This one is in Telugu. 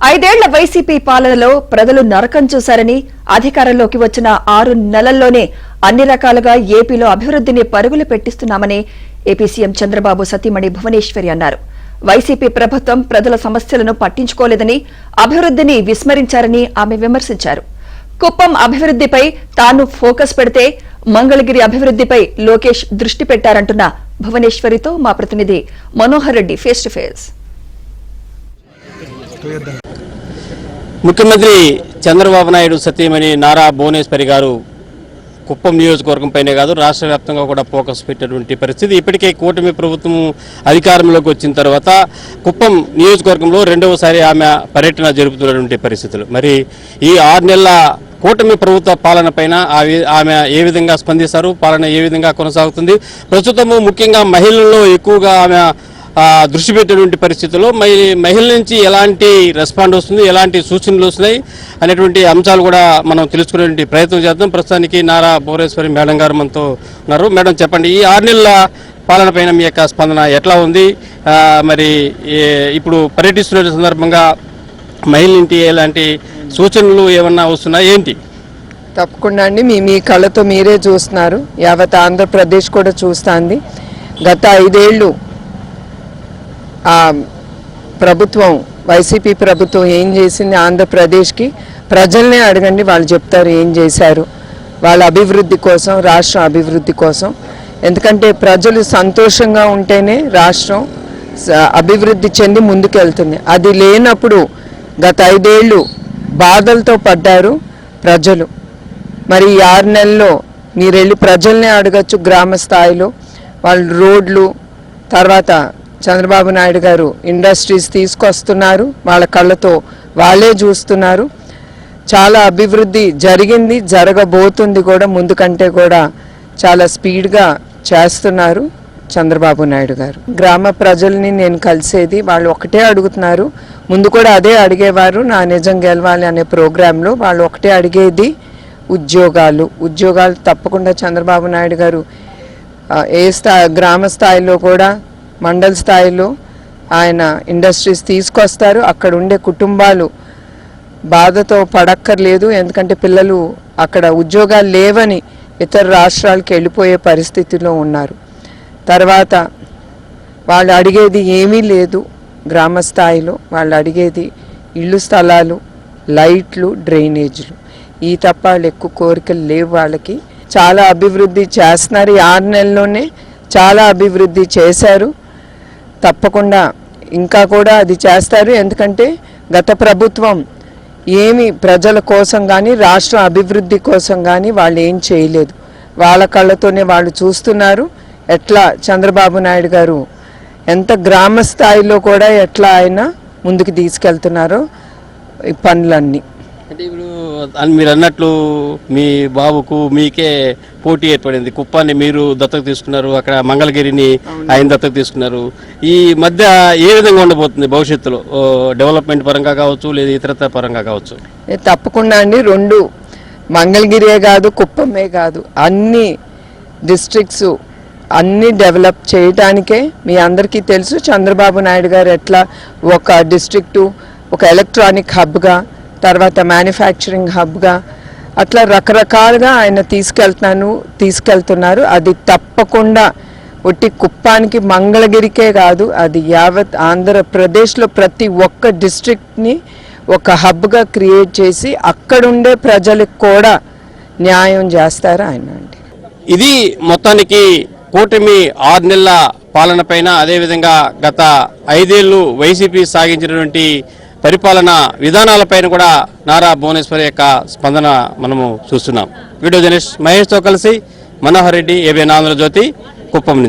ఐదేళ్ల వైసీపీ పాలనలో ప్రజలు నరకం చూశారని, అధికారంలోకి వచ్చిన 6 నెలల్లోనే అన్ని రకాలుగా ఏపీలో అభివృద్ధిని పరుగులు పెట్టిస్తున్నామని ఏపీ సీఎం చంద్రబాబు సతీమణి భువనేశ్వరి అన్నారు. వైసీపీ ప్రభుత్వం ప్రజల సమస్యలను పట్టించుకోలేదని, అభివృద్ధిని విస్మరించారని ఆమె విమర్శించారు. కుప్పం అభివృద్ధిపై తాను ఫోకస్ పెడితే మంగళగిరి అభివృద్ధిపై లోకేష్ దృష్టి పెట్టారంటున్న భువనేశ్వరితో మా ప్రతినిధి Manohar Reddy face to face. ముఖ్యమంత్రి చంద్రబాబు నాయుడు సతీమణి నారా భువనేశ్వరి గారు కుప్పం నియోజకవర్గం పైనే కాదు రాష్ట్ర వ్యాప్తంగా కూడా ఫోకస్ పెట్టినటువంటి పరిస్థితి. ఇప్పటికే కూటమి ప్రభుత్వం అధికారంలోకి వచ్చిన తర్వాత కుప్పం నియోజకవర్గంలో రెండవసారి ఆమె పర్యటన జరుపుతున్నటువంటి పరిస్థితులు. మరి ఈ 6 నెలల కూటమి ప్రభుత్వ పాలన పైన ఆమె ఏ విధంగా స్పందిస్తారు, పాలన ఏ విధంగా కొనసాగుతుంది, ప్రస్తుతము ముఖ్యంగా మహిళల్లో ఎక్కువగా ఆమె దృష్టి పెట్టేటువంటి పరిస్థితుల్లో మహిళల నుంచి ఎలాంటి రెస్పాండ్ వస్తుంది, ఎలాంటి సూచనలు వస్తున్నాయి అనేటువంటి అంశాలు కూడా మనం తెలుసుకునే ప్రయత్నం చేద్దాం. ప్రస్తుతానికి నారా భువనేశ్వరి మేడం గారు మనతో ఉన్నారు. మేడం, చెప్పండి, ఈ 6 నెలల పాలన పైన మీ యొక్క స్పందన ఎట్లా ఉంది? మరి ఇప్పుడు పర్యటిస్తున్న సందర్భంగా మహిళల నుంచి ఎలాంటి సూచనలు ఏమన్నా వస్తున్నాయి, ఏంటి? తప్పకుండా అండి, మీ కళ్ళతో మీరే చూస్తున్నారు, యావత్ ఆంధ్రప్రదేశ్ కూడా చూస్తుంది. గత 5 ఏళ్ళు ప్రభుత్వం, వైసీపీ ప్రభుత్వం ఏం చేసింది ఆంధ్రప్రదేశ్కి? ప్రజల్నే అడగండి, వాళ్ళు చెప్తారు ఏం చేశారు వాళ్ళ అభివృద్ధి కోసం, రాష్ట్ర అభివృద్ధి కోసం. ఎందుకంటే ప్రజలు సంతోషంగా ఉంటేనే రాష్ట్రం అభివృద్ధి చెంది ముందుకెళ్తుంది. అది లేనప్పుడు గత 5 ఏళ్ళు బాధలతో పడ్డారు ప్రజలు. మరి ఈ 6 నెలల్లో మీరు వెళ్ళి ప్రజల్నే అడగచ్చు. గ్రామ స్థాయిలో వాళ్ళు రోడ్లు, తర్వాత చంద్రబాబు నాయుడు గారు ఇండస్ట్రీస్ తీసుకొస్తున్నారు, వాళ్ళ కళ్ళతో వాళ్ళే చూస్తున్నారు. చాలా అభివృద్ధి జరిగింది, జరగబోతుంది కూడా, ముందు కంటే కూడా చాలా స్పీడ్గా చేస్తున్నారు చంద్రబాబు నాయుడు గారు. గ్రామ ప్రజల్ని నేను కలిసేది, వాళ్ళు ఒకటే అడుగుతున్నారు. ముందు కూడా అదే అడిగేవారు, నా నిజం గెలవాలి అనే ప్రోగ్రాంలో వాళ్ళు ఒకటే అడిగేది ఉద్యోగాలు తప్పకుండా చంద్రబాబు నాయుడు గారు గ్రామ స్థాయిలో కూడా మండల స్థాయిలో ఆయన ఇండస్ట్రీస్ తీసుకొస్తారు. అక్కడ ఉండే కుటుంబాలు బాధతో పడక్కర్లేదు, ఎందుకంటే పిల్లలు అక్కడ ఉద్యోగాలు లేవని ఇతర రాష్ట్రాలకు వెళ్ళిపోయే పరిస్థితిలో ఉన్నారు. తర్వాత వాళ్ళు అడిగేది ఏమీ లేదు, గ్రామ స్థాయిలో వాళ్ళు అడిగేది ఇళ్ళు స్థలాలు, లైట్లు, డ్రైనేజీలు, ఈ తప్ప వాళ్ళు ఎక్కువ కోరికలు లేవు వాళ్ళకి. చాలా అభివృద్ధి చేస్తున్నారు, ఈ 6 నెలల్లోనే చాలా అభివృద్ధి చేశారు. తప్పకుండా ఇంకా కూడా అది చేస్తారు, ఎందుకంటే గత ప్రభుత్వం ఏమి ప్రజల కోసం కానీ రాష్ట్ర అభివృద్ధి కోసం కానీ వాళ్ళు ఏం చేయలేదు. వాళ్ళ కళ్ళతోనే వాళ్ళు చూస్తున్నారు ఎట్లా చంద్రబాబు నాయుడు గారు ఎంత గ్రామ స్థాయిలో కూడా ఎట్లా ఆయన ముందుకు తీసుకెళ్తున్నారో ఈ పనులన్నీ. అంటే ఇప్పుడు మీరు అన్నట్లు మీ బాబుకు మీకే పోటీ ఏర్పడింది. కుప్పాన్ని మీరు దత్తత తీసుకున్నారు, అక్కడ మంగళగిరిని ఆయన దత్తత తీసుకున్నారు. ఈ మధ్య ఏ విధంగా ఉండబోతుంది భవిష్యత్తులో, డెవలప్మెంట్ పరంగా కావచ్చు లేదా ఇతరత్ర పరంగా కావచ్చు? తప్పకుండా అండి, 2 మంగళగిరియే కాదు, కుప్పమే కాదు, అన్ని డిస్ట్రిక్ట్స్ అన్నీ డెవలప్ చేయడానికే. మీ అందరికీ తెలుసు చంద్రబాబు నాయుడు గారు ఎట్లా ఒక డిస్ట్రిక్టు ఒక ఎలక్ట్రానిక్ హబ్గా, తర్వాత మ్యానుఫ్యాక్చరింగ్ హబ్గా, అట్లా రకరకాలుగా ఆయన తీసుకెళ్తున్నారు. అది తప్పకుండా ఒట్టి కుప్పానికి మంగళగిరికే కాదు, అది యావత్ ఆంధ్రప్రదేశ్లో ప్రతి ఒక్క డిస్ట్రిక్ట్ని ఒక హబ్గా క్రియేట్ చేసి అక్కడుండే ప్రజలకు కూడా న్యాయం చేస్తారు ఆయన. అంటే ఇది మొత్తానికి కూటమి 6 నెలల పాలన పైన, అదేవిధంగా గత 5 ఏళ్ళు వైసీపీ సాగించినటువంటి పరిపాలన విధానాలపైన కూడా నారా భువనేశ్వరి యొక్క స్పందన మనము చూస్తున్నాం. వీడియో జర్నలిస్ట్ మహేష్తో కలిసి మనోహర్ రెడ్డి, ఏబిఎన్ ఆంధ్రజ్యోతి, కుప్పం నుంచి.